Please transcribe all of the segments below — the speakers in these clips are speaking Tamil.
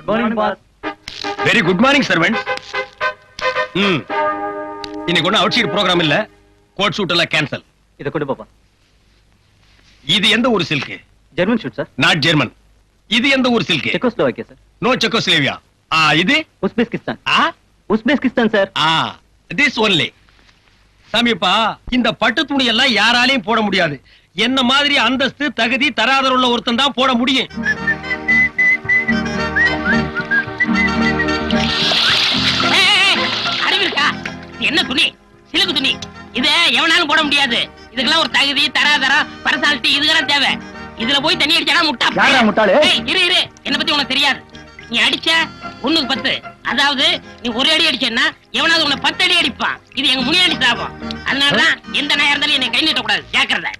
Good morning boss. Very good morning servant. இன்னைக்கு ஒன்னும் அவுட் சைடு ப்ரோகிராம் இல்ல. கோட் ஷூட் எல்லாம் கேன்சல். இத கொண்டு பாப்பா. இது எந்த ஊர் silk? German suit sir. Not German. இது எந்த ஊர் silk? Czechoslovakia sir. No Czechoslovakia. இது Uzbekistan. Uzbekistan sir. This only. சாமிப்பா, இந்த பட்டு துணி எல்லாம் யாராலையும் போட முடியாது. என்ன மாதிரி அந்தஸ்து தகுதி தராதர உள்ள ஒருத்தன் தான் போட முடியும். அறிவிருக்கா? என்ன துணி? சிலுக்கு துணி. இத எவனாலும் போட முடியாது. இதுக்கெல்லாம் ஒரு தகுதி தராதரம் பர்சனாலிட்டி இதுக்கெல்லாம் தேவை. இதுல போய் தண்ணி அடிச்சானா முட்டா. யாரா முட்டாளே? இரு இரு, என்ன பத்தி உனக்கு தெரியாது. நீ அடிச்ச 1க்கு 10. அதாவது நீ ஒரு அடி அடிச்சேன்னா எவனாவது உன்னை 10 அடி அடிப்பான். இது எங்க முனியாண்டி சாபம். அதனாலதான் எந்த நாயா இருந்தாலும் என்னை கை நீட்ட கூடாது. ஜாக்கிரதை.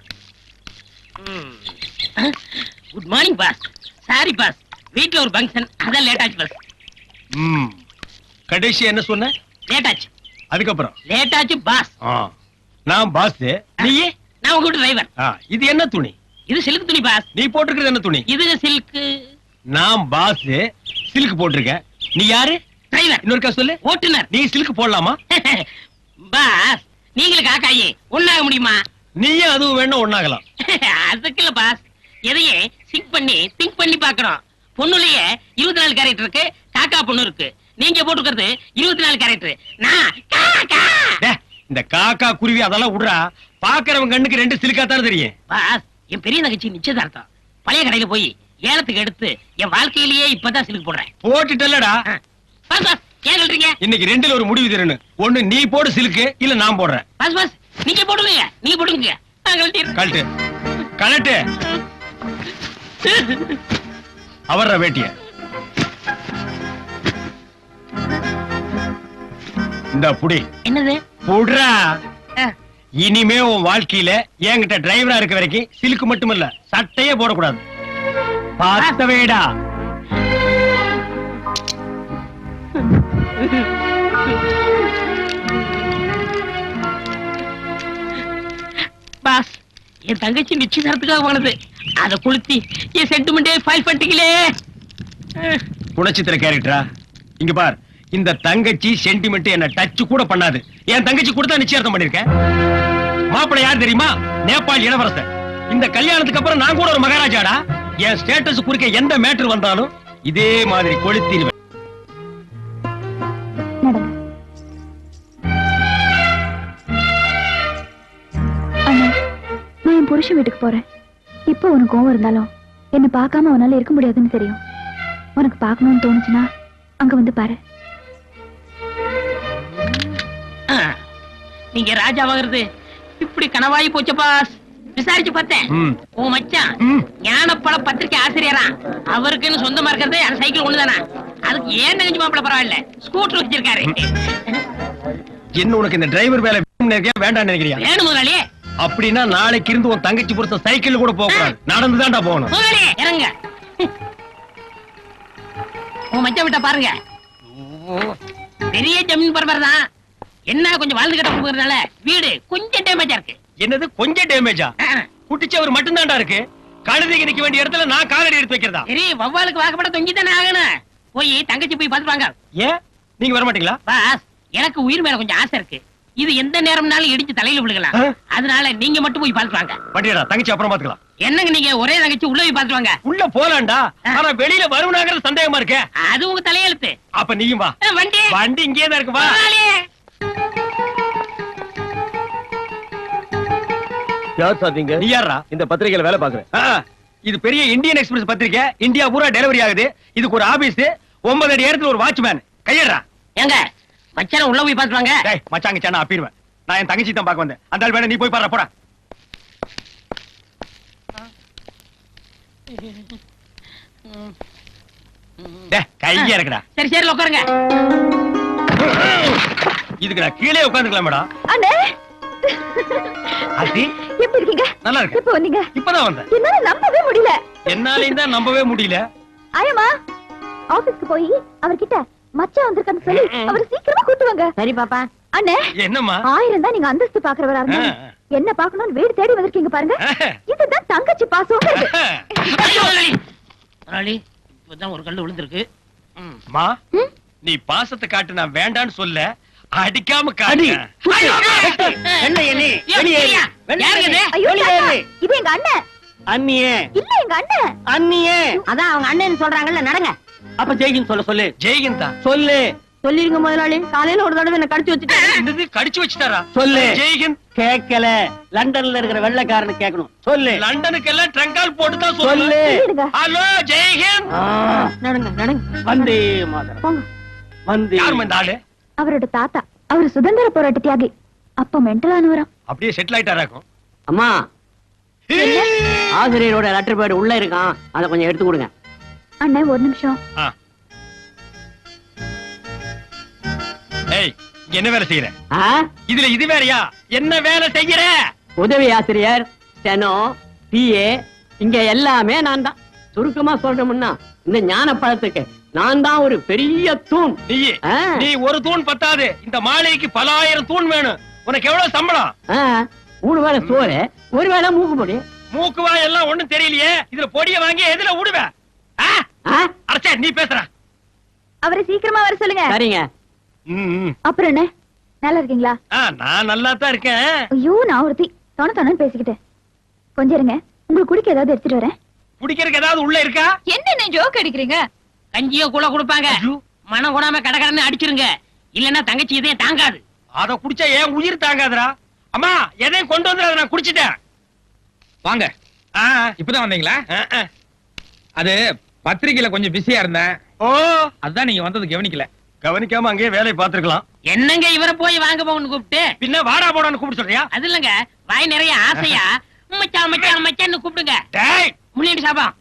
Good morning pass. Sorry boss, வீட்ல ஒரு ஃபங்க்ஷன், அதான் லேட் ஆச்சு பாஸ். கடைசி என்ன சொன்ன? லேட் ஆச்சு. அதுக்கப்புறம் லேட் ஆச்சு பாஸ். நான் பாஸ். நீ? நான் உங்க வீட்டு டிரைவர். இது என்ன துணி? இது சில்க் துணி பாஸ். நீ போட்டிருக்கிறது என்ன துணி? இது சில்க். நான் பாஸ், சில்க் போட்டிருக்கேன். நீ யாரு? டிரைவர். இன்னொருக்கா சொல்லு. ஓட்டுனர். நீ சில்க் போடலாமா? பாஸ், நீங்களும் காக்காயி ஒண்ணாக முடியுமா? நீயும் அதுவும் வேணா ஒண்ணாகலாம். அதுக்கு இல்ல பாஸ், எதையே திங்க் பண்ணி பாக்கணும். பொண்ணுலயே 24 கேரக்டர் இருக்கு, காக்கா பொண்ணு இருக்கு. நீங்க போட்டுக்கிறது 24 கேரக்டர். நான் காக்கா. இந்த காக்கா குருவி அதெல்லாம் விடுறா. பாக்குறவங்க கண்ணுக்கு 2 சில்கா தானே தெரியும். பாஸ், என் பெரிய நகைச்சி நிச்சயதார்த்தம். பழைய கடையில போய் ஏலத்துக்கு எடுத்து என் வாழ்க்கையிலேயே இப்பதான் சிலுக்கு போடுறேன். போட்டுட்டல்லடா. பாஸ் பாஸ், ஏன் சொல்றீங்க? இன்னைக்கு 2ல ஒரு முடிவு தரணும். ஒண்ணு நீ போடு சிலுக்கு, இல்ல நான் போடுறேன். பாஸ் பாஸ், நீங்க போடுங்க. நீங்க போடுங்க. நான் கழட்டிடுறேன். கழட்டு கழட்டு. அவர்ற வேட்டிய இந்த புடி. என்னது? புடுறா. இனிமே உன் வாழ்க்கையில என்கிட்ட டிரைவரா இருக்க வரைக்கும் சிலுக்கு மட்டுமல்ல, சட்டையே போடக்கூடாது. பார்த்தவேடா. பாஸ், என் தங்கச்சி நிச்சயதார்த்தத்துக்காக போனது. அத கொளுத்தி என் சென்டிமெண்டே ஃபைல் பண்ணிட்டீங்களே. குணச்சித்திர கேரக்டரா? இங்க பார், இந்த தங்கச்சி சென்டிமெண்ட் என்ன டச் கூட பண்ணாது. என் தங்கச்சி கூட தான் நிச்சயார்த்தம் பண்ணிருக்கேன். மாப்பிள்ளை யார் தெரியுமா? நேபாள் இளவரசர். இந்த கல்யாணத்துக்கு அப்புறம் நான் கூட ஒரு மகாராஜாடா. என் ஸ்டேட்டஸ் குறிக்க எந்த மேட்டர் வந்தாலும் இதே மாதிரி கொளுத்திடுவேன். நான் என் புருஷன் வீட்டுக்கு போறேன். இப்போ உனக்கு கோவம் இருந்தாலும் என்ன பார்க்காம அவனால இருக்க முடியாதுன்னு தெரியும். உனக்கு பார்க்கணும்னு தோணுச்சுன்னா அங்க வந்து பாரு. நீங்க ராஜாவாகிறது இப்படி கனவாயி போச்சு பாஸ். விசாரிச்சு பார்த்தேன். உன் மச்சான் ஞானப்பழ பத்திரிகை ஆசிரியரா. அவருக்குன்னு சொந்தமா இருக்கிறது அந்த சைக்கிள் ஒண்ணுதானா. அதுக்கு ஏன் நினைஞ்சு மாப்பிள்ள பரவாயில்ல, ஸ்கூட்டர் வச்சிருக்காரு. என்ன உனக்கு இந்த டிரைவர் வேலை வேண்டாம் நினைக்கிறியா? வேணும் முதலாளி. அப்படின்னா நாளைக்கு இருந்து உன் தங்கச்சி புருஷ சைக்கிள் கூட போகக்கூடாது, நடந்துதான்டா போகணும். முதலாளி இறங்க. உன் மச்சான் விட்ட பாருங்க, பெரிய ஜமீன் பரபர் தான். என்ன கொஞ்சம் வாழ்ந்து கட்ட போகிறதுனால வீடு கொஞ்சம் டேமேஜா இருக்கு. என்னது கொஞ்சம் டேமேஜா? குட்டிச்சவர் மட்டும் தான்டா இருக்கு. கழுதைக்கு நிக்க வேண்டிய இடத்துல நான் காலடி எடுத்து வைக்கிறதா? சரி, வவ்வாலுக்கு வாக்கப்பட தொங்கி தானே ஆகணும். போய் தங்கச்சி போய் பாத்துவாங்க. ஏன் நீங்க வர மாட்டீங்களா? பாஸ், எனக்கு உயிர் மேல கொஞ்சம் ஆசை இருக்கு. இது எந்த நேரம்னாலும் இடிச்சு தலையில விழுகலாம். அதனால நீங்க மட்டும் போய் பாத்துவாங்க. வண்டியடா, தங்கச்சி அப்புறம் பாத்துக்கலாம். என்னங்க நீங்க ஒரே தங்கச்சி உள்ள போய் பாத்துவாங்க. உள்ள போலாம்டா, ஆனா வெளியில வருவனாங்கிறது சந்தேகமா இருக்கு. அது உங்க தலையெழுத்து. அப்ப நீயும் வா. வண்டி வண்டி இங்கே தான் இருக்கு, வா. யார் சாதிங்க? நீ யாரா? இந்த பத்திரிகையில வேலை பாக்குறேன். இது பெரிய இந்தியன் எக்ஸ்பிரஸ் பத்திரிக்கை. இந்தியா பூரா டெலிவரி ஆகுது. இதுக்கு ஒரு ஆபீஸ், 9 அடி இடத்துல ஒரு வாட்ச்மேன். கையடா. ஏங்க மச்சான் உள்ள போய் பாத்துவாங்க. டேய் மச்சாங்க சேனா அப்பிடுவேன். நான் என் தங்கச்சி தான் பார்க்க வந்தேன். அந்த ஆள் வேணா நீ போய் பாரு, போடா. டேய் கைய இறக்குடா. சரி சரி உட்காருங்க. இதுக்கு நான் கீழே உட்கார்ந்துக்கலாம் மேடம். அண்ணே ஆதி எப்படி இருக்கீங்க? நல்லா இருக்கு. எப்போ வந்தீங்க? இப்பதான் வந்தேன். என்னால நம்பவே முடியல. என்னாலையும் தான் நம்பவே முடியல. ஆயமா ஆபீஸ்க்கு போய் அவர்கிட்ட மச்சான் வந்திருக்கான்னு சொல்லி அவர் சீக்கிரமா கூட்டு வாங்க. சரி பாப்பா. அண்ணே என்னம்மா? 1000 தான் நீங்க அந்தஸ்து பாக்குறவரா இருந்தா என்ன பாக்கணும்னு வீடு தேடி வந்திருக்கீங்க பாருங்க. இதுதான் தங்கச்சி பாசம். இப்பதான் ஒரு கல்லு விழுந்திருக்கு. மா ம்? நீ பாசத்தை காட்டு நான் வேண்டான்னு சொல்ல அடிக்காம அடி. காட்டு என்ன எண்ணி? ஐயோ, ஐயா, யாருங்க இது? ஐயோ வெளியே தாத்தா, ஏறு. இது எங்க அண்ணன் அண்ணியே இல்ல எங்க அண்ணன் அண்ணியே அதான் அவங்க அண்ணன் சொல்றாங்கல்ல, நடங்க. அப்ப ஜெய்கின் சொல்ல சொல்லு ஜெய்கிந்தா சொல்லு சொல்லிருங்க முதலாளி, காலையில ஒரு தடவை என்ன கடிச்சு வச்சுட்டேன். என்னது கடிச்சு வச்சுட்டாரா சொல்லு. ஜெய்கிந்த் கேட்கல லண்டன்ல இருக்கிற வெள்ளைக்காரனு கேட்கணும் சொல்லு லண்டனுக்கு எல்லாம் ட்ரங்கால் போட்டு தான் சொல்லு சொல்லு சொல்லிடுங்க. ஹலோ ஜெய்ஹிந்த் ஆ, நடங்க நடங்க. வந்தே மாதரம் போங்க. வந்தே யாரும்மா இந்த ஆளு அவரோட தாத்தா அவர் சுதந்திர போராட்ட தியாகி அப்ப மென்டலானவராம். அப்படியே செட்டில் ஆயிட்டாராக்கும் அம்மா ஆசிரியரோட லெட்டர் பேட் உள்ள இருக்கான், அதை கொஞ்சம் எடுத்து கொடுங்க. அண்ணன் ஒரு நிமிஷம். ஆ. ஏய் இங்க என்ன வேலை செய்யற ஆ? இதுல இது வேறயா என்ன வேலை செய்யற உதவி ஆசிரியர், ஸ்டெனோ, பிஏ, இங்க எல்லாமே நான் தான். சுருக்கமா சொல்றோம்னா இந்த ஞான பழத்துக்கு நான் தான் ஒரு பெரிய தூண். நீ ஆ. நீ ஒரு தூண் பத்தாது இந்த மாளிகைக்கு பல ஆயிரம் தூண் வேணும் உனக்கு எவ்வளவு சம்பளம் ஆ, 3 வேளை சோறு, 1 வேளை மூக்கு பொடி. மூக்குவா எல்லாம் ஒண்ணும் தெரியலையே இதுல பொடிய வாங்கி எதுல விடுவ ஆ? அரைச்சா நீ பேசுற அவரை சீக்கிரமா வர சொல்லுங்க. சரிங்க. அப்புறம் என்ன நல்லா இருக்கீங்களா? நான் நல்லா தான் இருக்கேன் ஐயோ நான் ஒருத்தி தொண பேசிக்கிட்டேன். கொஞ்சம் இருங்க, உங்களுக்கு குடிக்க ஏதாவது எடுத்துட்டு வரேன். குடிக்கிறதுக்கு ஏதாவது உள்ள இருக்கா என்ன ஜோக் அடிக்கிறீங்க? கஞ்சியோ கூழ கொடுப்பாங்க, ஐயோ. மனம் கூடாம கடகடன்னு அடிச்சிருங்க, இல்லன்னா தங்கச்சி இதயம் தாங்காது. அத குடிச்சா ஏன் உயிர் தாங்காதடா அம்மா எதையும் கொண்டு வந்து அதை நான் குடிச்சிட்டேன் வாங்க, ஆ, இப்பதான் வந்தீங்களா? ஆ, ஆ. அது பத்திரிக்கையில கொஞ்சம் பிஸியா இருந்தேன், ஓ அதுதான் நீங்க வந்தது கவனிக்கல. கவனிக்காம அங்கேயே வேலையை பார்த்திருக்கலாம் என்னங்க இவரை போய் வாங்க போகணும்னு கூப்பிட்டு? பின்ன வாடா போடான்னு கூப்பிட்டு சொல்றியா அது இல்லங்க, வாய் நிறைய ஆசையா மச்சான் மச்சான் மச்சான்னு கூப்பிடுங்க. டேய் முன்னாடி சாபம்.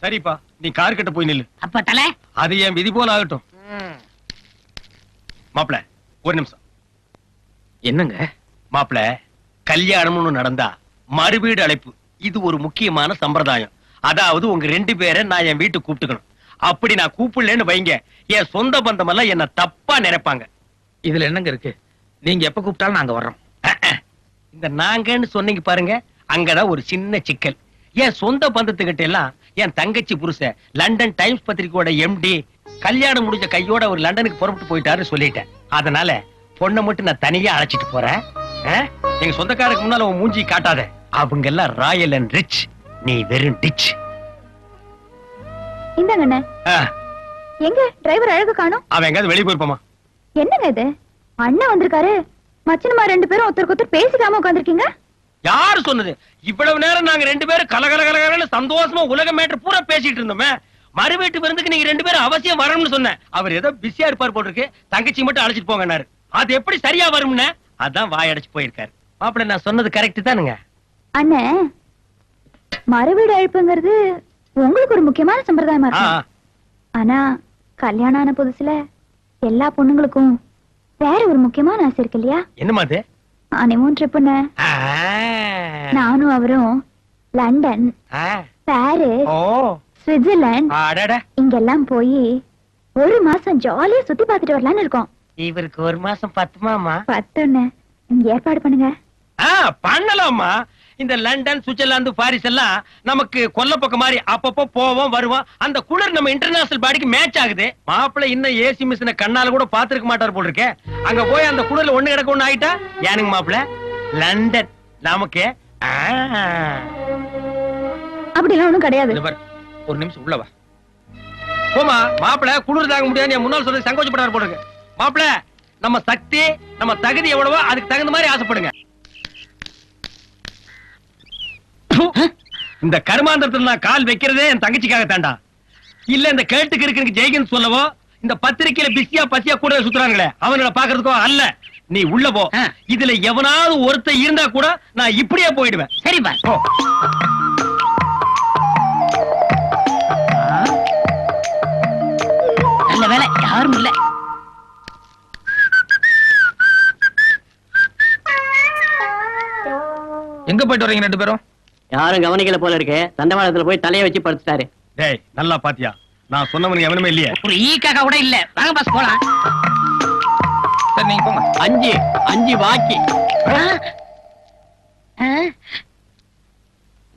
சரிப்பா நீ கார் கிட்ட போய் நில்லு அப்ப தலை அது என் விதி போல ஆகட்டும் மாப்பிள ஒரு நிமிஷம் என்னங்க மாப்பிள கல்யாணம்னு நடந்தா மறுவீடு அழைப்பு இது ஒரு முக்கியமான சம்பிரதாயம். அதாவது உங்க 2 பேரை நான் என் வீட்டுக்கு கூப்பிட்டுக்கணும். அப்படி நான் கூப்பிடலன்னு வைங்க என் சொந்த பந்தம் எல்லாம் என்ன தப்பா நினைப்பாங்க. இதுல என்னங்க இருக்கு? நீங்க எப்ப கூப்பிட்டாலும் நாங்க வர்றோம். இந்த நாங்கன்னு சொன்னீங்க பாருங்க அங்கதான் ஒரு சின்ன சிக்கல். என் சொந்த பந்தத்துக்கிட்ட எல்லாம் என் தங்கச்சி புருஷன் லண்டன் டைம்ஸ் பத்திரிக்கையோட எம்டி கல்யாணம் முடிஞ்ச கையோட ஒரு லண்டனுக்கு புறப்பட்டு போயிட்டாருன்னு சொல்லிட்டேன். அதனால பொண்ணை மட்டும் நான் தனியா அழைச்சிட்டு போறேன். எங்க சொந்தக்காரருக்கு முன்னால உன் மூஞ்சி காட்டாத. அவங்க எல்லாம் ராயல் அண்ட் ரிச், நீ வெறும் டிச். இந்தாங்க அண்ணன். எங்க டிரைவர் அழகு காணோம்? அவன் எங்காவது வெளியே போயிருப்பாமா? என்னங்க இது? அண்ணன் வந்திருக்காரு, மச்சனமா 2 பேரும் ஒருத்தருக்கு ஒருத்தர் பேசிக்காம உட்காந்துருக்கீங்க. யாரு சொன்னது? இவ்வளவு நேரம் நாங்க 2 பேரும் கலகலகலன்னு சந்தோஷமா உலக மேட்டர் பூரா பேசிட்டு இருந்தோமே. மறு வீட்டு விருந்துக்கு நீங்க 2 பேரும் அவசியம் வரணும்னு சொன்னேன். அவர் ஏதோ பிஸியா இருப்பார் போல இருக்கு, தங்கச்சி மட்டும் அழைச்சிட்டு போங்கன்னாரு. அது எப்படி சரியா வரும்னு அதான் வாயடைச்சு போயிருக்காரு. மாப்பிள்ள நான் சொன்னது கரெக்ட் தானுங்க? அண்ணன், மறுவீடு அழைப்புங்கிறது உங்களுக்கு ஒரு முக்கியமான சம்பிரதாயமா ஆ, இருக்கும். ஆனா கல்யாணம் ஆன புதுசுல எல்லா பொண்ணுங்களுக்கும் வேற ஒரு முக்கியமான ஆசை இருக்கு இல்லையா? என்னமா அது? ஹனிமூன் ட்ரிப்புன்னு. ஆ, நானும் அவரும் லண்டன், ஆ, பாரிஸ், ஓ, சுவிட்சர்லாந்து அடடா. இங்கெல்லாம் போய் 1 மாசம் ஜாலியா சுத்தி பார்த்துட்டு வரலாம்னு இருக்கோம். இவருக்கு 1 மாசம் பத்துமாமா? 10 இங்க ஏற்பாடு பண்ணுங்க. பண்ணலாமா? இந்த லண்டன், சுவிட்சர்லாந்து, பாரிஸ் எல்லாம் நமக்கு கொல்ல பக்கம் மாதிரி அப்பப்போ போவோம் வருவோம். அந்த குளிர் நம்ம இன்டர்நேஷனல் பாடிக்கு மேட்ச் ஆகுது. மாப்பிள்ள இன்னும் ஏசி மிஷினை கண்ணால கூட பாத்துருக்க மாட்டார் போல் இருக்கே. அங்க போய் அந்த குளிர்ல ஒண்ணு கிடக்க ஒண்ணு ஆயிட்டா ஏனுங்க மாப்பிள்ள? லண்டன் நமக்கு. அப்படிலாம் ஒண்ணும் கிடையாது. இது பாரு, ஒரு நிமிஷம் உள்ள வா. போமா மாப்பிள்ள, குளிர் தாங்க முடியாது என் முன்னாள் சொல்றது சங்கோச்சப்படாரு போல இருக்கு. மாப்பிள்ள நம்ம சக்தி நம்ம தகுதி எவ்வளவோ அதுக்கு தகுந்த மாதிரி ஆசைப்படுங்க. இந்த கருமாந்திரத்துல நான் கால் வைக்கிறதே என் தங்கச்சிக்காக தாண்டா. இல்ல இந்த கேட்டுக்கு இருக்கு ஜெய்கன் சொல்லவோ இந்த பத்திரிக்கையில பிஸியா பசியா கூட சுத்துறாங்களே அவங்கள பாக்குறதுக்கோ அல்ல. நீ உள்ள போ. இதுல எவனாவது ஒருத்தர் இருந்தா கூட நான் இப்படியே போயிடுவேன். சரிப்பா. போ. நல்ல வேலை யாரும் இல்ல. எங்க போயிட்டு வரீங்க 2 பேரும்? யாரும் கவனிக்கல போல இருக்கு, தண்டவாளத்துல போய் தலையை வச்சு படுத்துட்டாரு. டேய் நல்லா பாத்தியா? நான் சொன்னவனுக்கு எவனுமே இல்லையே. ஒரு ஈ காக்கா கூட இல்ல. வாங்க பாஸ் போலாம். சரி நீங்க போங்க. 5 பாக்கி.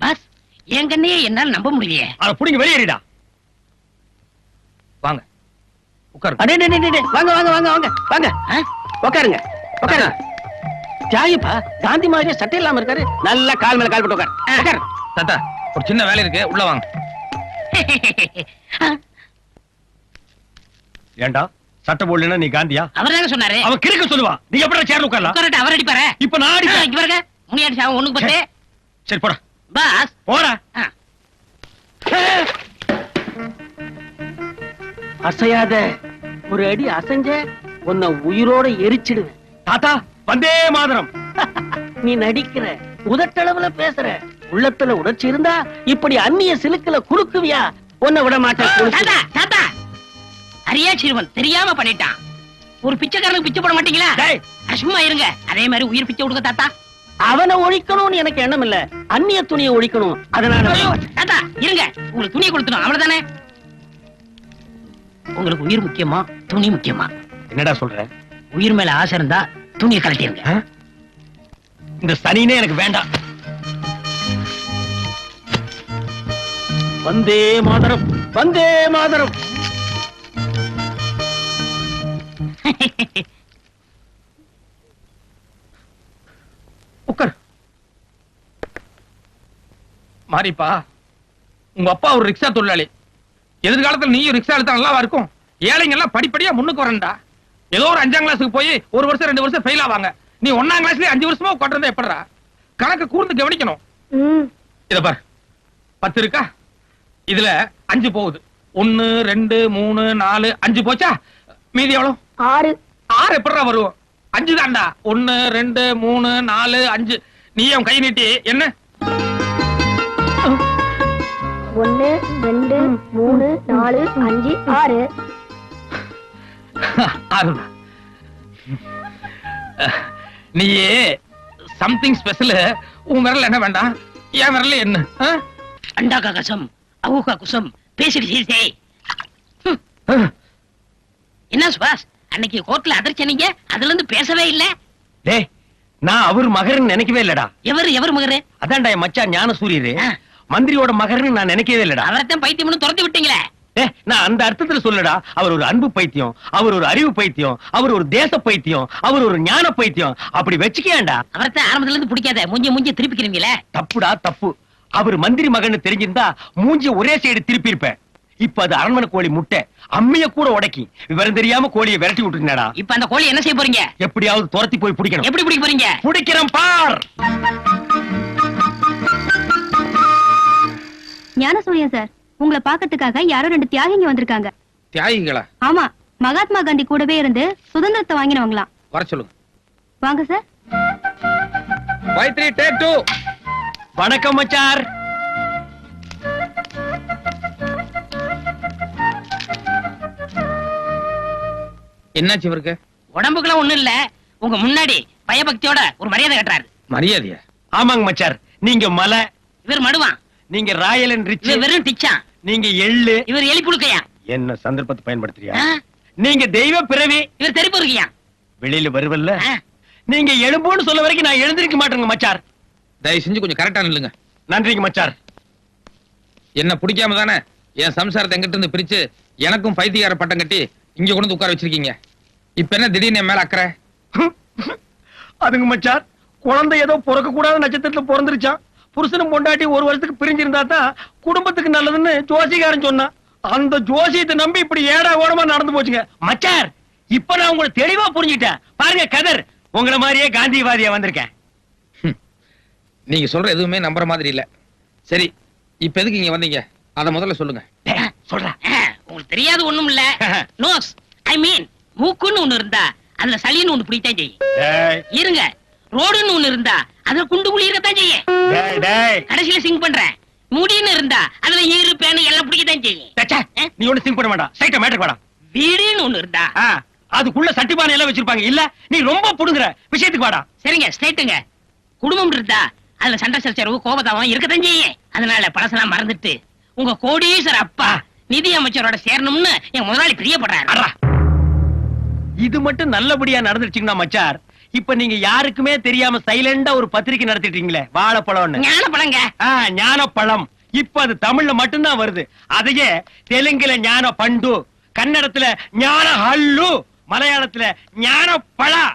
பாஸ் என் கண்ணையே என்னால நம்ப முடியலையே. அத புடிங்க வெளியேறிடா. வாங்க. உட்காரு. அடே டே, டே, டே, டே. வாங்க வாங்க வாங்க வாங்க வாங்க ஆ? உட்காருங்க உட்காருங்க. தியாகிப்பா காந்தி மாதிரியே சட்டை இல்லாம இருக்காரு. நல்லா கால் மேல கால் போட்டு உட்காரு. உட்காரு. தாத்தா ஒரு சின்ன வேலை இருக்கு, உள்ள வாங்க. ஏண்டா சட்டை போடலன்னா நீ காந்தியா? அவர் தாங்க சொன்னாரு. அவன் கிறுக்க சொல்லுவான். நீ எப்படி சேர்ந்து உட்காரலாம்? உட்காரட்டு, அவர் அடிப்பாரு. இப்ப நான் அடிப்பேன். இங்க பாருங்க, முனியாடி சாவம் ஒண்ணுக்கு பத்து. சரி போடா பாஸ் போடா. அசையாத, ஒரு அடி அசைஞ்ச உன்னை உயிரோட எரிச்சிடுவேன். தாத்தா வந்தே மாதரம். நீ நடிக்கிற, உதட்டளவுல பேசுற, உள்ளத்துல உணர்ச்சி இருந்தா இப்படி அந்நிய சிலுக்குல குறுக்குவியா? உன்னை விட மாட்டேன். தாத்தா தாத்தா, அரியா சிறுவன் தெரியாம பண்ணிட்டான். ஒரு பிச்சைக்காரனுக்கு பிச்சை போட மாட்டீங்களா? டேய், சும்மா இருங்க. அதே மாதிரி உயிர் பிச்சை கொடுக்க தாத்தா. அவனை ஒழிக்கணும்னு எனக்கு எண்ணம் இல்ல, அந்நிய துணியை ஒழிக்கணும். அதனால ஐயோ, தாத்தா இருங்க, உங்களுக்கு துணியை கொடுத்துடும் அவ்வளவுதானே. உங்களுக்கு உயிர் முக்கியமா துணி முக்கியமா? என்னடா சொல்ற? உயிர் மேல ஆசை இருந்தா துணியை கழட்டிருங்க. ஆ? இந்த சனினே எனக்கு வேண்டாம். வந்தே மாதரம், வந்தே மாதரம். உட்காரு. மாரிப்பா, உங்க அப்பா ஒரு ரிக்ஷா தொழிலாளி. எதிர்காலத்துல நீயும் ரிக்ஷா எடுத்தா நல்லாவா இருக்கும்? ஏழைங்க எல்லாம் படிப்படியா முன்னுக்கு வரண்டா. ஏதோ ஒரு 5ஆம் கிளாஸுக்கு போய் 1 வருஷம் 2 வருஷம் ஃபெயில் ஆவாங்க. நீ 1ஆம் கிளாஸ்லயே 5 வருஷமா உட்கார்ந்தா எப்படிடா? கணக்கு கூர்ந்து கவனிக்கணும். இத பாரு, 10 இருக்கா? இதுல 5 போகுது. 1 2 3 4 5 போச்சா? மீதி எவ்வளவு? 6. 6 எப்படிடா வரும்? 5 தான்டா. 1 2 3 4 5. நீ என் கை நீட்டி என்ன? 1 2 3 4 5 6. 6. நீ சம்திங் ஸ்பெஷல். உன் விரல் என்ன வேண்டாம், என் விரல் என்ன? அண்டா கா கசம் அவுகா குசம் பேசிட்டு சீசே. என்ன சுபாஷ், அன்னைக்கு கோர்ட்ல அதிர்ச்சனீங்க, அதுல இருந்து பேசவே இல்ல. டேய், நான் அவர் மகர்னு நினைக்கவே இல்லடா. எவர் மகரு? அதான்டா என் மச்சான் ஞானசூரியரு. மந்திரியோட மகர்னு நான் நினைக்கவே இல்லடா. அவரைத்தான் பைத்தியம்னு துரத்தி விட்டீங்களே. நான் அந்த அர்த்தத்துல சொல்லடா. அவர் ஒரு அன்பு பைத்தியம், அவர் ஒரு அறிவு பைத்தியம், அவர் ஒரு தேச பைத்தியம், அவர் ஒரு ஞான பைத்தியம். அப்படி வச்சுக்கேன்டா. அவரைத்தான் ஆரம்பத்துல இருந்து பிடிக்காத, மூஞ்சி திருப்பிக்கிறீங்களே. தப்புடா தப்பு. அவர் மந்திரி மகன்னு தெரிஞ்சிருந்தா மூஞ்சி ஒரே சைடு திருப்பி இருப்பேன். இப்ப அது அரண்மனை கோழி முட்டை, அம்மிய கூட உடைக்கி விவரம் தெரியாம கோழியை விரட்டி விட்டுருந்தா. இப்ப அந்த கோழி என்ன செய்ய போறீங்க? எப்படியாவது துரத்தி போய் பிடிக்கணும். எப்படி பிடிக்க போறீங்க? பிடிக்கிறேன் பார். ஞானசூரியன் சார், உங்களை பாக்கிறதுக்காக யாரோ 2 தியாகிங்க வந்திருக்காங்க. தியாகிகளா? ஆமா, மகாத்மா காந்தி கூடவே இருந்து சுதந்திரத்தை வாங்கினவங்களாம். வர சொல்லுங்க. வாங்க சார். 5 3 take 2. வணக்கம் மச்சார். என்னாச்சு இவருக்கு? உடம்புக்குலாம் ஒண்ணும் இல்ல, உங்க முன்னாடி பயபக்தியோட ஒரு மரியாதை கட்டுறாரு. மரியாதையா? ஆமாங்க மச்சார். நீங்க மலை, இவர் மடுவான். நீங்க ராயல் அண்ட் ரிச், இவர் வெறும் டிச்சான். நீங்க எள்ளு, இவர் எலி புழுக்கையா. என்ன சந்தர்ப்பத்தை பயன்படுத்துறியா? நீங்க தெய்வ பிறவி, இவர் தெருப்பு இருக்கியா. வெளியில வருவல்ல. நீங்க எழும்போன்னு சொல்ல வரைக்கும் நான் எழுந்திருக்க மாட்டேங்க மச்சார். தயவு செஞ்சு கொஞ்சம் கரெக்டா நில்லுங்க. நன்றிங்க மச்சார். என்ன பிடிக்காம தானே என் சம்சாரத்தை எங்கிட்ட இருந்து பிரிச்சு எனக்கும் பைத்தியக்கார பட்டம் கட்டி இங்க கொண்டு உட்கார வச்சிருக்கீங்க. இப்ப என்ன திடீர்னு என் மேல அக்கறை? அதுங்க மச்சார், குழந்தை ஏதோ பிறக்க கூடாத நட்சத்திரத்துல பிறந்துருச்சான். புருஷனும் பொண்டாட்டி 1 வருஷத்துக்கு பிரிஞ்சிருந்தா தான் குடும்பத்துக்கு நல்லதுன்னு ஜோசிகாரன் சொன்னான். அந்த ஜோசியத்தை நம்பி இப்படி ஏடா ஓடமா நடந்து போச்சுங்க மச்சார். இப்ப நான் உங்களை தெளிவா புரிஞ்சுட்டேன். பாருங்க கதர், உங்களை மாதிரியே காந்திவாதியா வந்திருக்கேன். நீங்க சொல்ற எதுவுமே நம்புற மாதிரி இல்ல. சரி, இப்ப எதுக்கு இங்க வந்தீங்க அத முதல்ல சொல்லுங்க. சொல்றேன். உங்களுக்கு தெரியாது ஒண்ணும் இல்ல. நோஸ், ஐ மீன் மூக்குன்னு ஒண்ணு இருந்தா அதுல சளின்னு ஒண்ணு பிடித்தான் செய்யும். இருங்க, ரோடுன்னு ஒண்ணு இருந்தா அதுல குண்டு குழி இருக்கத்தான் செய்யும். கடைசியில சிங் பண்றேன். முடின்னு இருந்தா அதுல ஈரு பேனு எல்லாம் பிடிக்கத்தான் செய்யும். நீ ஒண்ணு சிங் பண்ண வேண்டாம். சைட்ட மேட்டர் வேண்டாம். வீடுன்னு ஒண்ணு இருந்தா அதுக்குள்ள சட்டிபானை எல்லாம் வச்சிருப்பாங்க. இல்ல நீ ரொம்ப புடுங்குற விஷயத்துக்கு வாடா. சரிங்க, ஸ்ட்ரைட்டுங்க. குடும்பம் இருந்தா அதுல சண்டை சச்சரவு கோபதாவம் இருக்கத்தான் செய்யும். அதனால பழசெல்லாம் மறந்துட்டு உங்க கோடீஸ்வர அப்பா நிதி அமைச்சரோட சேரணும்னு என் முதலாளி பிரியப்படுறாரு. இது மட்டும் நல்லபடியா நடந்துருச்சுங்கன்னா மச்சார், இப்ப நீங்க யாருக்குமே தெரியாம சைலண்டா ஒரு பத்திரிக்கை நடத்திட்டீங்களே, வாழைப்பழம். ஞானப்பழங்க. ஞானப்பழம். இப்ப அது தமிழ்ல மட்டும்தான் வருது. அதையே தெலுங்குல ஞான பண்டு, கன்னடத்துல ஞான ஹல்லு, மலையாளத்துல ஞான பழா,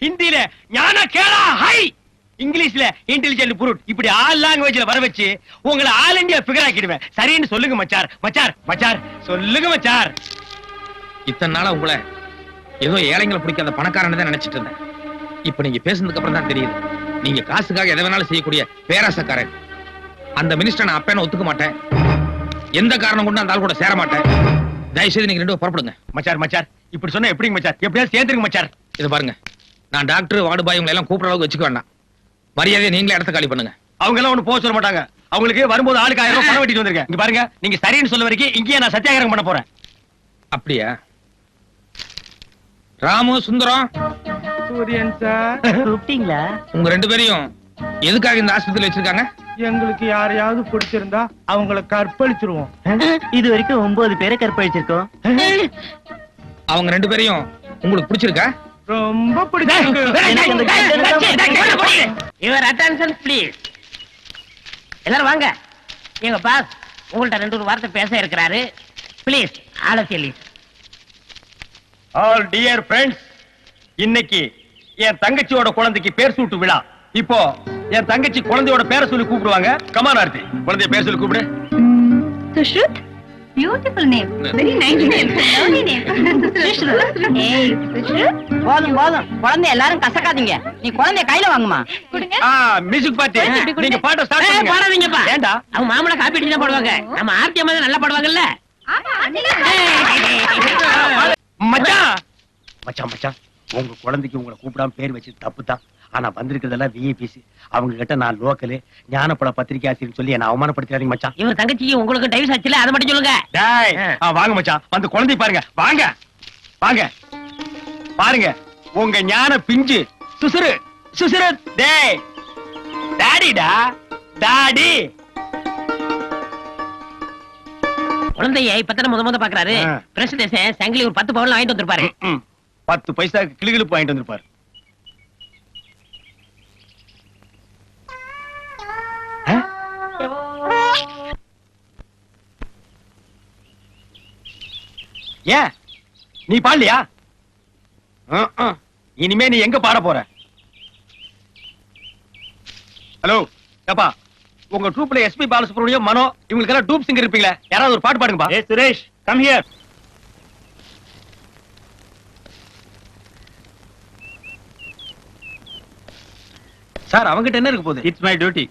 ஹிந்தியில ஞான கேளா ஹை, இங்கிலீஷ்ல இன்டெலிஜென்ட் புரூட், இப்படி ஆல் லாங்குவேஜ்ல வர வச்சு உங்களை ஆல் இந்தியா ஃபிகர் ஆக்கிடுவேன். சரின்னு சொல்லுங்க மச்சார். மச்சார் மச்சார் சொல்லுங்க மச்சார். இத்தனை நாளா உங்களை ஏதோ ஏழைங்களை பிடிக்காத பணக்காரன் தான் நினைச்சிட்டு இருந்தேன். இப்ப நீங்க பேசுனதுக்கு அப்புறம் தான் தெரியுது நீங்க காசுக்காக எதை வேணாலும் செய்யக்கூடிய பேராசக்காரன். அந்த மினிஸ்டர் நான் அப்பேன்னு ஒத்துக்க மாட்டேன். எந்த காரணம் கொண்டு அந்த ஆள் கூட சேர மாட்டேன். தயவுசெய்து நீங்க ரெண்டு பேரும் புறப்படுங்க. மச்சார் மச்சார் இப்படி சொன்னா எப்படிங்க மச்சார்? எப்படியாவது சேர்த்துருங்க மச்சார். இது பாருங்க, நான் டாக்டர் வார்டு பாய் உங்களை எல்லாம் கூப்பிடுற அளவுக்கு வச்சுக்க வேண்டாம். மரியாதையை நீங்களே இடத்த காலி பண்ணுங்க. அவங்க எல்லாம் ஒண்ணு போக சொல்ல மாட்டாங்க. அவங்களுக்கு வரும்போது ஆளுக்கு 1000 ரூபாய் பணம் வெட்டிட்டு வந்திருக்கேன். இங்க பாருங்க, நீங்க சரின்னு சொல்ல வரைக்கும் இங்கேயே நான் சத்தியாகிரகம் பண்ண போறேன். அப்படியா? ராமு, சுந்தரம், சூரியன் சார், கூப்பிட்டீங்களா? உங்க ரெண்டு பேரையும் எதுக்காக இந்த ஆஸ்பத்திரியில வச்சிருக்காங்க? எங்களுக்கு யாரையாவது பிடிச்சிருந்தா அவங்கள கற்பழிச்சிருவோம். இது வரைக்கும் 9 பேரை கற்பழிச்சிருக்கோம். அவங்க ரெண்டு பேரையும் உங்களுக்கு பிடிச்சிருக்கா? ரொம்ப பிடிச்சிருக்கு. Your attention please. எல்லாரும் வாங்க. எங்க பாஸ் உங்கள்ட்ட 2 வார்த்தை பேச இருக்கிறாரு. ப்ளீஸ் ஆலோசனை. ஆல் டியர் ஃப்ரெண்ட்ஸ், இன்னைக்கு என் தங்கச்சியோட குழந்தைக்கு பேர் சூட்டு விழா. இப்போ என் தங்கச்சி குழந்தையோட பேரை சொல்லி கூப்பிடுவாங்க. கமான் ஆர்த்தி, குழந்தைய பேர் சொல்லி கூப்பிடு. Sushrut, beautiful name, very nice name, lovely name. Sushrut, ஏய் சுஷ்ருத், போதும் போதும், குழந்தை எல்லாரும் கசக்காதீங்க. நீ குழந்தைய கையில வாங்குமா. கொடுங்க. மியூசிக் பார்ட்டி, நீங்க பாட்ட ஸ்டார்ட் பண்ணுங்க. பாடாதீங்கப்பா. ஏண்டா? அவங்க மாமலை காப்பி அடிச்சு தான் போடுவாங்க. நம்ம ஆர்த்தி அம்மா தான் நல்லா பாடுவாங்கல்ல. ஆமா, அண்ணா. மச்சான் மச்சான் மச்சான், உங்க குழந்தைக்கு உங்களை கூப்பிடாம பேர் வச்சு தப்பு தான். ஆனா வந்திருக்கிறதெல்லாம் விஐபிசி. அவங்க கிட்ட நான் லோக்கலு ஞானப்பட பத்திரிகை ஆசிரியர் சொல்லி என்ன அவமானப்படுத்தாதீங்க மச்சான். இவர் தங்கச்சிக்கு உங்களுக்கு டைவர்ஸ் ஆச்சுல, அதை மட்டும் சொல்லுங்க. டேய், வாங்க மச்சான், வந்து குழந்தை பாருங்க. வாங்க வாங்க பாருங்க, உங்க ஞான பிஞ்சு சுசுரு சுசுரு. டேய் டாடிடா, டாடி. குழந்தைய இப்பதான் முத பாக்குறாரு. பிரசிடேஷன் சங்கிலி ஒரு 10 பவுன் வாங்கிட்டு வந்திருப்பாரு. 10 பைசாக்கு கிளிகிழிப்பு வாங்கிட்டு வந்திருப்பாரு. ஏன் நீ பாடலையா? இனிமே நீ எங்க பாட போற? ஹலோ ஏப்பா, உங்க ட்ரூப்ல எஸ்பி பாலசுப்ரமணியம், மனோ இவங்களுக்கு எல்லாம் டூப் சிங்கர் இருப்பீங்களா? யாராவது ஒரு பாட்டு பாடுங்கப்பா. ஏ சுரேஷ், கம் ஹியர். சார் அவங்கிட்ட என்ன இருக்கு போகுது? It's my duty.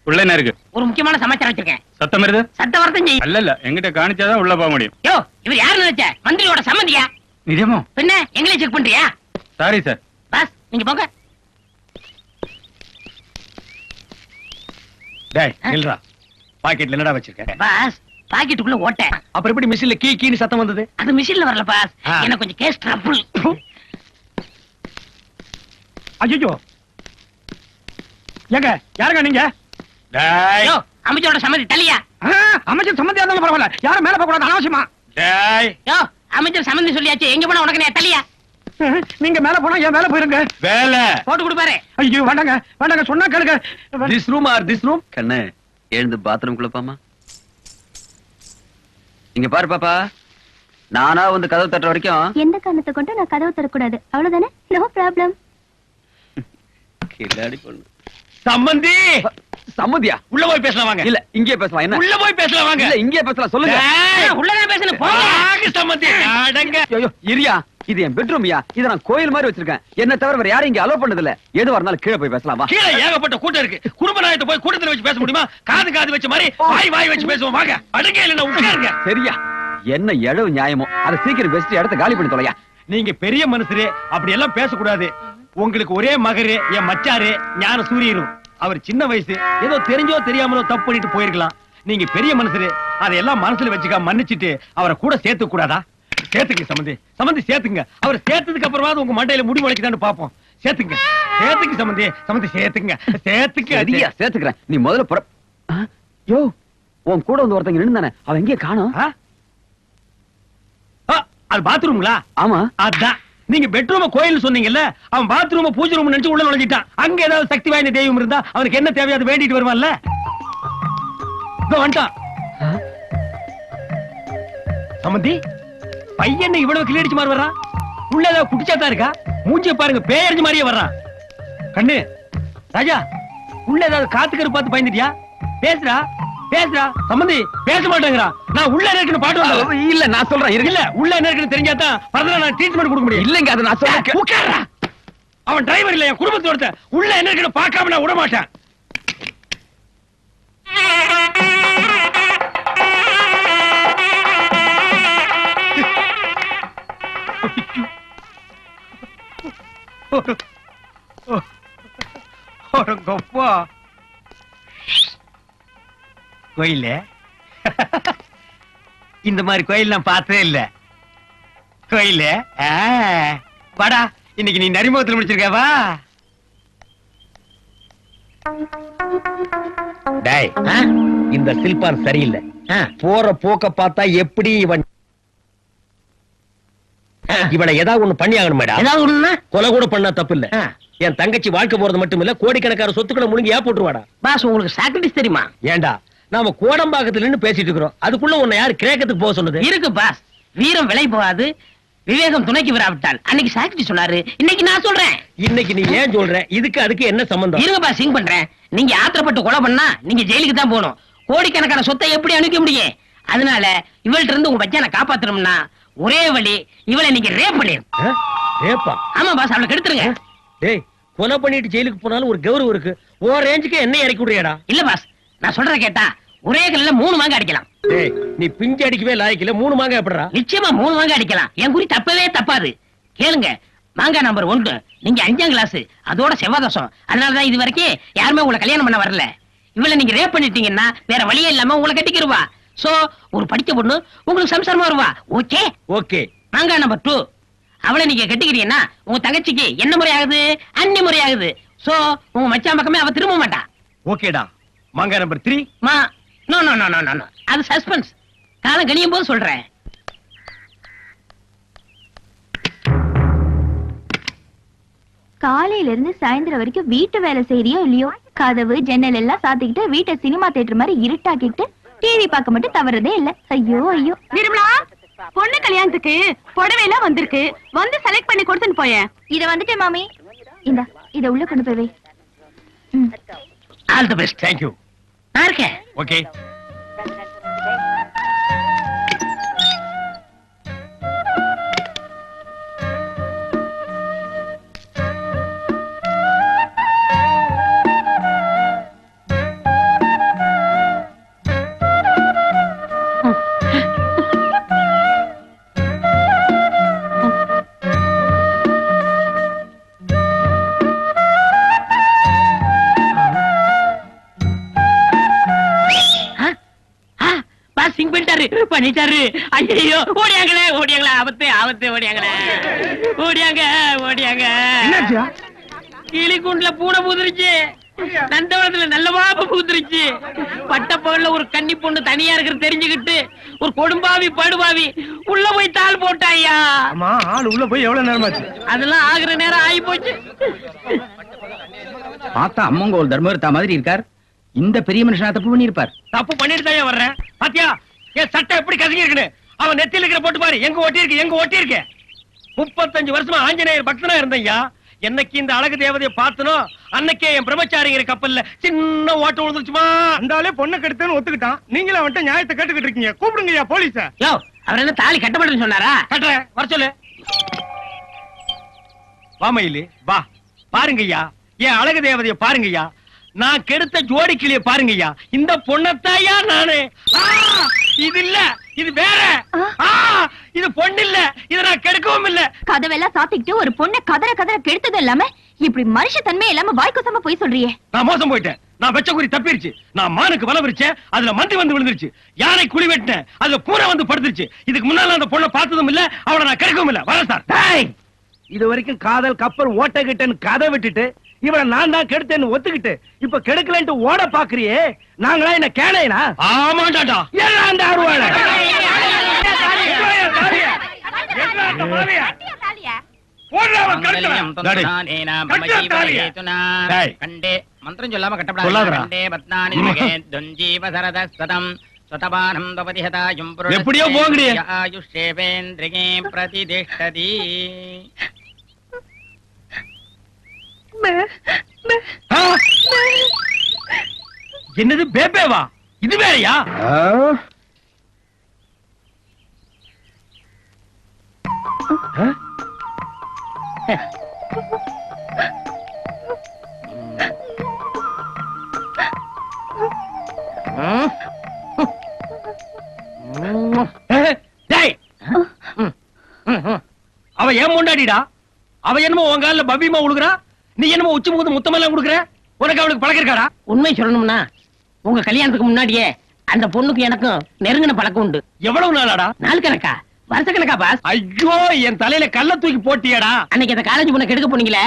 உள்ள என்ன இருக்கு? ஒரு முக்கியமான சமாச்சாரம் வச்சிருக்கேன். சத்தம் வருது. சத்த வரத்தம் செய்யும். அல்ல எங்கிட்ட காணிச்சாதான் உள்ள போக முடியும். யோ, இவர் யாரு நினைச்ச? மந்திரியோட சம்மந்தியா? நிஜமோ? பின்ன எங்களே செக் பண்றியா? Sorry sir. பாஸ் நீங்க போங்க. டேய் நில்றா, பாக்கெட்ல என்னடா வச்சிருக்க? பாஸ் பாக்கெட்டுக்குள்ள ஓட்ட. அப்புறம் எப்படி மிஷின்ல கீ கீன்னு சத்தம் வந்தது? அது மிஷின்ல வரல பாஸ், ஆ. எனக்கு கொஞ்சம் கேஸ் ட்ரபிள். ஐயோ, ஏங்க யாருங்க நீங்க? டேய் யோ, அமைச்சரோட சம்மதி தள்ளியா? அமைச்சர் சம்பந்தியா இருந்தாலும் பரவாயில்ல, யாரும் மேல போக கூடாது, அனாவசியமா. டேய் யோ, அமைச்சர் சம்மந்தி சொல்லியாச்சு, எங்க போனா உனக்கு தள்ளியா? நீங்க மேல போனா என் மேல போயிருங்க. வேலை. போட்டு கொடுப்பாரு. ஐயோ வேண்டாங்க வேண்டாங்க, சொன்னா கேளுங்க. This room or this room? கண்ணு எழுந்து பாத்ரூம் குள்ளப்பாமா. இங்க பாரு பாப்பா, நானா வந்து கதவு தட்டுற வரைக்கும் எந்த காரணத்தை கொண்டு நான் கதவு தரக்கூடாது, அவ்வளவுதானே? No problem. கில்லாடி பொண்ணு. சம்பந்தி சம்மதியா? உள்ள போய் பேசலாம் வாங்க. இல்ல இங்கே பேசலாம். என்ன? உள்ள போய் பேசலாம் வாங்க. இல்ல இங்கே பேசலாம், சொல்லுங்க. டேய், உள்ளதான் பேசணும் போங்க. வாங்க சம்பந்தி. அடங்க. ஐயோ இரியா, இது என் பெட்ரூம்யா. இத நான் கோயில் மாதிரி வச்சிருக்கேன். என்ன தவிர வேற யாரும் இங்க அலோ பண்ணது இல்ல. எதுவா இருந்தாலும் கீழே போய் பேசலாம் வா. கீழே ஏகப்பட்ட கூட்டம் இருக்கு. குடும்ப நாயத்தை போய் கூட்டத்துல வச்சு பேச முடியுமா? காது காது வச்ச மாதிரி வாய் வாய் வச்சு பேசுவோம். வாங்க அடங்க, இல்லன்னா உட்காருங்க. சரியா, என்ன எழவு நியாயமோ அதை சீக்கிரம் பெஸ்ட் இடத்த காலி பண்ணி தொலையா. நீங்க பெரிய மனுஷரு, அப்படி எல்லாம் பேசக்கூடாது. உங்களுக்கு ஒரே மகரு, என் மச்சாரு ஞான சூரியரும். அவர் சின்ன வயசு, ஏதோ தெரிஞ்சோ தெரியாமலோ தப்பு பண்ணிட்டு போயிருக்கலாம். நீங்க பெரிய மனுஷரு, அதையெல்லாம் மனசுல வச்சுக்க மன்னிச்சிட்டு அவரை கூட சேர்த்து கூடாதா? சேர்த்துங்க சம்பந்தி, சம்பந்தி சேர்த்துங்க. அவர் சேர்த்ததுக்கு அப்புறமா உங்க மண்டையில முடி முளைக்குதான்னு பாப்போம். சேர்த்துங்க சேர்த்துங்க சம்பந்தி, சம்பந்தி சேர்த்துங்க சேர்த்துக்க. சரியா சேர்த்துக்கிறேன். நீ முதல்ல புற. யோ, உன் கூட வந்து ஒருத்தங்க நின்னு தானே, அவன் எங்கே காணோம்? அது பாத்ரூம்ங்களா? ஆமா. அதான் நீங்க பெட்ரூம கோயில் சொன்னீங்கல்ல, அவன் பாத்ரூம பூஜை ரூம் நினைச்சு உள்ள நுழைஞ்சிட்டான். அங்க ஏதாவது சக்தி வாய்ந்த தெய்வம் இருந்தா அவனுக்கு என்ன தேவையோ அதை வேண்டிட்டு வருவான்ல. வந்துட்டான் சம்பந்தி. பையன் இவ்வளவு கிளியடிச்சு மாதிரி வர்றான். உள்ள ஏதாவது குடிச்சாத்தான் இருக்கா? மூஞ்சிய பாருங்க, பேயறிஞ்சு மாதிரியே வர்றான். கண்ணு ராஜா, உள்ள ஏதாவது காத்துக்கரு பார்த்து பயந்துட்டியா? பேசுறா பேசுறா. சம்பந்தி பேச மாட்டேங்கிறா. நான் உள்ள இருக்குன்னு பாட்டு வந்தா. இல்ல நான் சொல்றேன் இல்ல உள்ள என்ன இருக்குன்னு தெரிஞ்சாதான் பரதல நான் ட்ரீட்மெண்ட் கொடுக்க முடியும். இல்லங்க, அது நான் சொல்றேன். உட்கார்றா. அவன் டிரைவர் இல்ல, என் குடும்பத்தோட. உள்ள என்ன இருக்குன்னு பார்க்காம நான் விட மாட்டேன். கோயில இந்த மாதிரி கோயில் நான் பார்த்ததே இல்ல. கோயில வாடா, இன்னைக்கு நீ நரிமுகத்தில் முடிச்சிருக்க. வா டேய், இந்த சில்பான் சரியில்லை. போற போக்க பார்த்தா எப்படி இவனை ஏதாவது ஒண்ணு பண்ணி ஆகணும் மேடம். ஏதாவது ஒண்ணுன்னா கொலை கூட பண்ணா தப்பு இல்ல. என் தங்கச்சி வாழ்க்கை போறது மட்டும் இல்ல, கோடிக்கணக்கான சொத்துக்களை முழுங்கி போட்டுருவாடா. பாஸ் உங்களுக்கு சாக்ரிட்டிஸ் தெரியுமா? ஏண்டா நாம கோடம்பாக்கத்துல நின்னு பேசிட்டு இருக்கிறோம், அதுக்குள்ள உன்னை யாரு கிரேக்கத்துக்கு போக சொன்னது? இருக்கு பாஸ், வீரம் விலை போகாது, விவேகம் துணைக்கு விராவிட்டால். அன்னைக்கு சாக்ரிட்டி சொன்னாரு, இன்னைக்கு நான் சொல்றேன். இன்னைக்கு நீ ஏன் சொல்ற? இதுக்கு அதுக்கு என்ன சம்பந்தம்? இருங்க பாஸ், சிங் பண்றேன். நீங்க ஆத்திரப்பட்டு கொலை பண்ணா நீங்க ஜெயிலுக்கு தான் போகணும். கோடிக்கணக்கான சொத்தை எப்படி அனுப்ப முடியும்? அதனால இவள்கிட்ட இருந்து உங்க பச்சான காப்பாத்தணும்னா ஒரே வழி, இவளை நீங்க ரேப் பண்ணிரு. ரேப்பா? ஆமா பாஸ், அவளை கெடுத்துருங்க. டேய், கொலை பண்ணிட்டு ஜெயிலுக்கு போனாலும் ஒரு கௌரவம் இருக்கு. ஓ ரேஞ்சுக்கு என்ன இறக்கி விடுறியாடா? இல்ல பாஸ், நான் சொல்றத கேட்டா ஒரே கல்ல 3 மாங்க அடிக்கலாம். டேய், நீ பிஞ்சு அடிக்கவே லாய்க்கல, 3 மாங்க எப்படிடா? நிச்சயமா 3 மாங்க அடிக்கலாம். என் குறி தப்பவே தப்பாது. கேளுங்க, மாங்கா நம்பர் 1, நீங்க 5ஆம் கிளாஸ், அதோட செவ்வாதோஷம். அதனாலதான் இது வரைக்கும் யாருமே உங்களை கல்யாணம் பண்ண வரல. இவளை நீங்க ரேப் பண்ணிட்டீங்கன்னா வேற வழியே இல்லாம உங்களை கட்டிக்கிருவா. சோ ஒரு படிச்ச பொண்ணு உங்களுக்கு சம்சாரமா வருவா. Okay okay. மாங்கா நம்பர் 2, அவளை நீங்க கட்டிக்கிறீங்கன்னா உங்க தங்கச்சிக்கு என்ன முறை ஆகுது? அன்னி முறை ஆகுது. சோ உங்க மச்சான் பக்கமே அவ திரும்ப மாட்டா. ஓகேடா. மாங்கா number 3. No no no no no, அது சஸ்பென்ஸ். காலம் கணியும் போது சொல்றேன். காலையில இருந்து சாயந்தரம் வரைக்கும் வீட்டு வேலை செய்யறியோ இல்லையோ, கதவு ஜன்னல் எல்லாம் சாத்திக்கிட்டு வீட்டை சினிமா தியேட்டர் மாதிரி இருட்டாக்கிட்டு டிவி பார்க்க மட்டும் தவறதே இல்ல. ஐயோ ஐயோ. நிர்மலா, பொண்ணு கல்யாணத்துக்கு புடவை எல்லாம் வந்திருக்கு, வந்து செலக்ட் பண்ணி கொடுத்துட்டு போயேன். இத வந்துட்டேன் மாமி. இந்தா, இத உள்ள கொண்டு போய் வை. All the best. Thank you. நான் இருக்கேன். ஓகே. பண்ணிட்டாரு. ஐயோ, ஓடியாங்களே ஓடியாங்களே, ஆபத்து ஆபத்து, ஓடியாங்களே ஓடியாங்க ஓடியாங்க. கிளிக்குண்டுல பூனை பூந்துருச்சு, நந்தவனத்துல நல்ல பாப்ப பூந்துருச்சு. பட்டப்பகல்ல ஒரு கன்னி பொண்ணு தனியா இருக்கிறது தெரிஞ்சுக்கிட்டு ஒரு கொடும்பாவி படுபாவி உள்ள போய் தாள் போட்டாயா. ஆள் உள்ள போய் எவ்வளவு நேரமாச்சு? அதெல்லாம் ஆகுற நேரம் ஆகி போச்சு. பார்த்தா அம்மங்கோல் தர்மர்த்தா மாதிரி இருக்கார். இந்த பெரிய மனுஷனா தப்பு பண்ணிருப்பார். தப்பு பண்ணிட்டு தான் வர்றேன். பாத்தியா என் சட்டை எப்படி கசங்கி இருக்குன்னு? அவன் நெத்தியில இருக்கிற போட்டு பாரு, எங்க ஒட்டி இருக்கு, எங்க ஒட்டி இருக்கு. 35 வருஷமா ஆஞ்சநேயர் பக்தனா இருந்தையா. என்னைக்கு இந்த அழகு தேவதையை பார்த்தனோ அன்னைக்கே என் பிரம்மச்சாரிங்கிற கப்பல்ல சின்ன ஓட்ட விழுந்துச்சுமா. அந்தாலே பொண்ணு கெடுத்தேன்னு ஒத்துக்கிட்டான். நீங்களும் அவன்கிட்ட நியாயத்தை கேட்டுக்கிட்டு இருக்கீங்க. கூப்பிடுங்கய்யா போலீஸ. யோ, அவர் என்ன தாலி கட்டப்பட்டு சொன்னாரா? கட்டுறேன், வர சொல்லு. வாமையிலு வா, பாருங்கய்யா என் அழகு தேவதைய பாருங்கய்யா. நான் கெடுத்த ஜோடி கிளிய பாருங்கய்யா. இந்த பொண்ணத்தாயா நானு. இது இல்ல, இது வேற. இது பொண்ணு இல்ல, இத நான் கெடுக்கவும் இல்ல. கதவெல்லாம் சாத்திக்கிட்டு ஒரு பொண்ணை கதற கதற கெடுத்தது இல்லாம இப்படி மனுஷ தன்மை இல்லாம வாய்க்குசமா போய் சொல்றியே. நான் மோசம் போயிட்டேன். நான் வெச்ச குறி தப்பிருச்சு. நான் மானுக்கு வலை விரிச்சேன், அதுல மந்தி வந்து விழுந்துருச்சு. யானை குழி வெட்டினேன், அதுல பூரா வந்து படுத்துருச்சு. இதுக்கு முன்னால அந்த பொண்ணை பார்த்ததும் இல்ல, அவளை நான் கெடுக்கவும் இல்ல. வர சார். இது வரைக்கும் காதல் கப்பல் ஓட்டகிட்டேன்னு கதை விட்டுட்டு இவளை நான் தான் கெடுத்தேன்னு ஒத்துக்கிட்டு இப்ப கெடுக்கலன்ட்டு ஓட பாக்குறியே. நாங்களா என்ன கேளையனா? ஆமாண்டாடா. ஏன் அந்த அருவாளை? டேய். கண்டே மந்திரம் சொல்லாம சொல்லாதடா. எப்படியோ போங்கடி. ஆயுஷேவேந்திரிகே பிரதிதிஷ்டதி. ஆ? என்னது பேபேவா? இது வேறயா? டேய். அவ ஏன் முண்டாடிடா? அவ என்னமோ உன் காலில் பபிமா உழுகுறா, நீ என்னமோ உச்சி முகத்து முத்தமெல்லாம் கொடுக்குற. உனக்கு அவளுக்கு பழக்கம் இருக்காடா? உண்மை சொல்லணும்னா உங்க கல்யாணத்துக்கு முன்னாடியே அந்த பொண்ணுக்கு எனக்கும் நெருங்கின பழக்கம் உண்டு. எவ்வளவு நாளாடா? நாள் கணக்கா, வருஷ கணக்கா பாஸ்? ஐயோ, என் தலையில கல்ல தூக்கி போட்டியடா. அன்னைக்கு அந்த காலேஜ் பொண்ணை கெடுக்க போனீங்களே,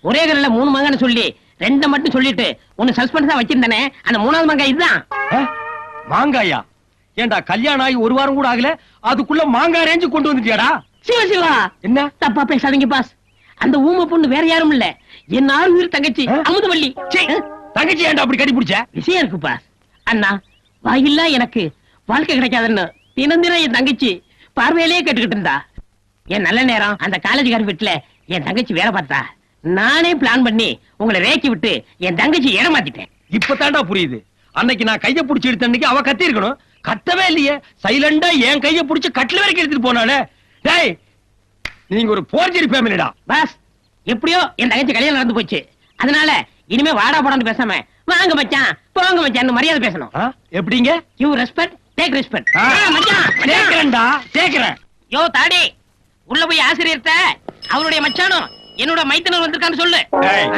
ஒரே கல்ல 3 மங்கன்னு சொல்லி 2 மட்டும் சொல்லிட்டு ஒன்னு சஸ்பென்ஸா வச்சிருந்தானே, அந்த 3வது மங்க இதுதான். மாங்காயா? ஏண்டா கல்யாணம் ஆகி 1 வாரம் கூட ஆகல, அதுக்குள்ள மாங்காய் ரேஞ்சு கொண்டு வந்துட்டியாடா? சிவா சிவா, என்ன தப்பா பேசாதீங்க பாஸ். அந்த ஊமை பொண்ணு வேற யாரும் இல்ல, என் 6 உயிர் தங்கச்சி அமுதவள்ளி. தங்கச்சி ஏன்டா அப்படி கட்டி பிடிச்ச? விஷயம் இருக்கு பாஸ். அண்ணா, வாயில்லா எனக்கு வாழ்க்கை கிடைக்காதுன்னு தினம் என் தங்கச்சி பார்வையிலேயே கேட்டுக்கிட்டு இருந்தா. என் நல்ல நேரம் அந்த காலேஜ்கார வீட்டுல என் தங்கச்சி வேலை பார்த்தா, நானே பிளான் பண்ணி உங்களை ரேக்கி விட்டு என் தங்கச்சி ஏமாத்திட்டேன். இப்பதான்டா புரியுது. அன்னைக்கு நான் கைய புடிச்சு எடுத்த அன்னைக்கு அவ கத்தி இருக்கணும். கத்தவே இல்லையே, சைலண்டா என் கைய புடிச்சு கட்டில வரைக்கும் எடுத்துட்டு போனாலே. டேய், நீங்க ஒரு போர்ஜரி ஃபேமிலிடா. பாஸ், எப்படியோ என் தங்கச்சி கல்யாணம் நடந்து போச்சு. அதனால இனிமே வாடா போடான்னு பேசாம வாங்க மச்சான் போங்க மச்சான் மரியாதை பேசணும். எப்படிங்க? You respect take respect. மச்சான் கேக்குறேன்டா, கேக்குறேன். யோ தாடி, உள்ள போய் ஆசிரியர்ட்ட அவருடைய மச்சானும் என்னோட மைத்தனர் வந்திருக்கான்னு சொல்லு. டேய்,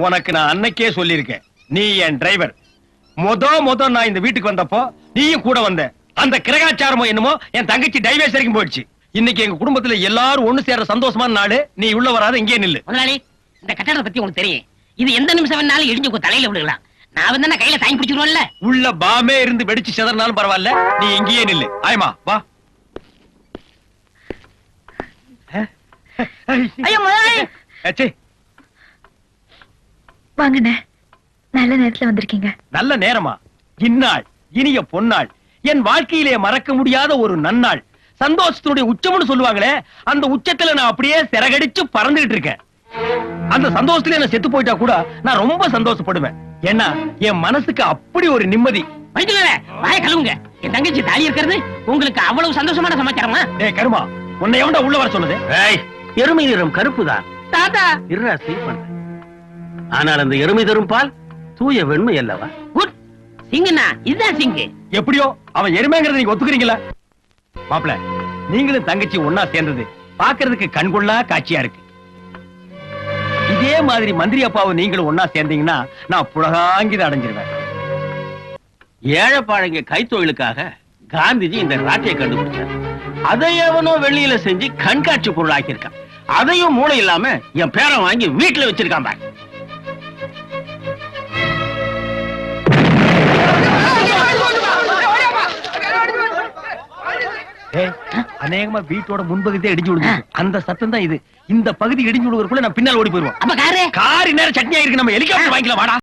உனக்கு நான் அன்னைக்கே சொல்லியிருக்கேன், நீ என் டிரைவர். மொத நான் இந்த வீட்டுக்கு வந்தப்போ நீயும் கூட வந்த. அந்த கிரகாச்சாரமோ என்னமோ என் தங்கச்சி டைவர்ஸ் வரைக்கும் போயிடுச்சு. இன்னைக்கு எங்க குடும்பத்துல எல்லாரும் ஒண்ணு சேர சந்தோஷமான நாடு. நீ உள்ள வராத, இங்கே நில்லு. முதலாளி, இந்த கட்டடத்தை பத்தி உங்களுக்கு தெரியும். இது எந்த நிமிஷம் வேணாலும் இடிஞ்சு உங்க தலையில விழுகலாம். நான் வந்து கையில தாங்கி பிடிச்சிருவோம்ல. உள்ள பாமே இருந்து வெடிச்சு செதறனாலும் பரவாயில்ல, நீ இங்கேயே நில்லு. ஆயமா வா. ஐயோ முதலாளி. ஏச்சே, வாங்கண்ணே, நல்ல நேரத்துல வந்திருக்கீங்க. நல்ல நேரமா? இந்நாள் இனிய பொன்னாள், என் வாழ்க்கையிலே மறக்க முடியாத ஒரு நன்னாள். சந்தோஷத்தினுடைய உச்சம்னு சொல்லுவாங்களே, அந்த உச்சத்துல நான் அப்படியே சிறகடிச்சு பறந்துகிட்டு இருக்கேன். அந்த சந்தோஷத்துல என்ன செத்து போயிட்டா கூட நான் ரொம்ப சந்தோஷப்படுவேன். ஏன்னா என் மனசுக்கு அப்படி ஒரு நிம்மதி. வாய கழுவுங்க. என் தங்கச்சி தாலி இருக்கிறது உங்களுக்கு அவ்வளவு சந்தோஷமான சமாச்சாரமா? ஏய் கருமா, உன்னை எவன்டா உள்ள வர சொன்னது? எருமை நிறம் கருப்புதான் தாத்தா. இருடா, சீப் பண்றேன். ஆனால் அந்த எருமை தரும் பால் தூய வெண்மை அல்லவா? குட் சிங்கண்ணா, இதுதான் சிங்கு. எப்படியோ அவன் எருமைங்கிறத நீங்க ஒத்துக்கிறீங்களா? மாப்பிள, நீங்களும் தங்கச்சி ஒன்னா சேர்ந்தது பாக்குறதுக்கு கண்கொள்ளா காட்சியா இருக்கு. இதே மாதிரி மந்திரி அப்பாவும் நீங்களும் ஒன்னா சேர்ந்தீங்கன்னா நான் புலகாங்கித அடைஞ்சிருவேன். ஏழைப்பாழங்க கைத்தொழிலுக்காக காந்திஜி இந்த ராட்டியை கண்டுபிடிச்சார். அதை எவனோ வெளியில செஞ்சு கண்காட்சி பொருள் ஆக்கியிருக்கான். அதையும் மூளை இல்லாம என் பேரன் வாங்கி வீட்டுல வச்சிருக்கான் பாரு. அநேகமா வீட்டோட முன்பகுதியே இடிஞ்சு விடுது. அந்த சத்தம் தான் இது. இந்த பகுதி இடிஞ்சு விடுவதற்குள்ள நான் பின்னால் ஓடி போயிருவோம். அப்ப காரு காரி நேரம் சட்னியா இருக்கு. நம்ம ஹெலிகாப்டர் வாங்கிக்கலாம் வாடா.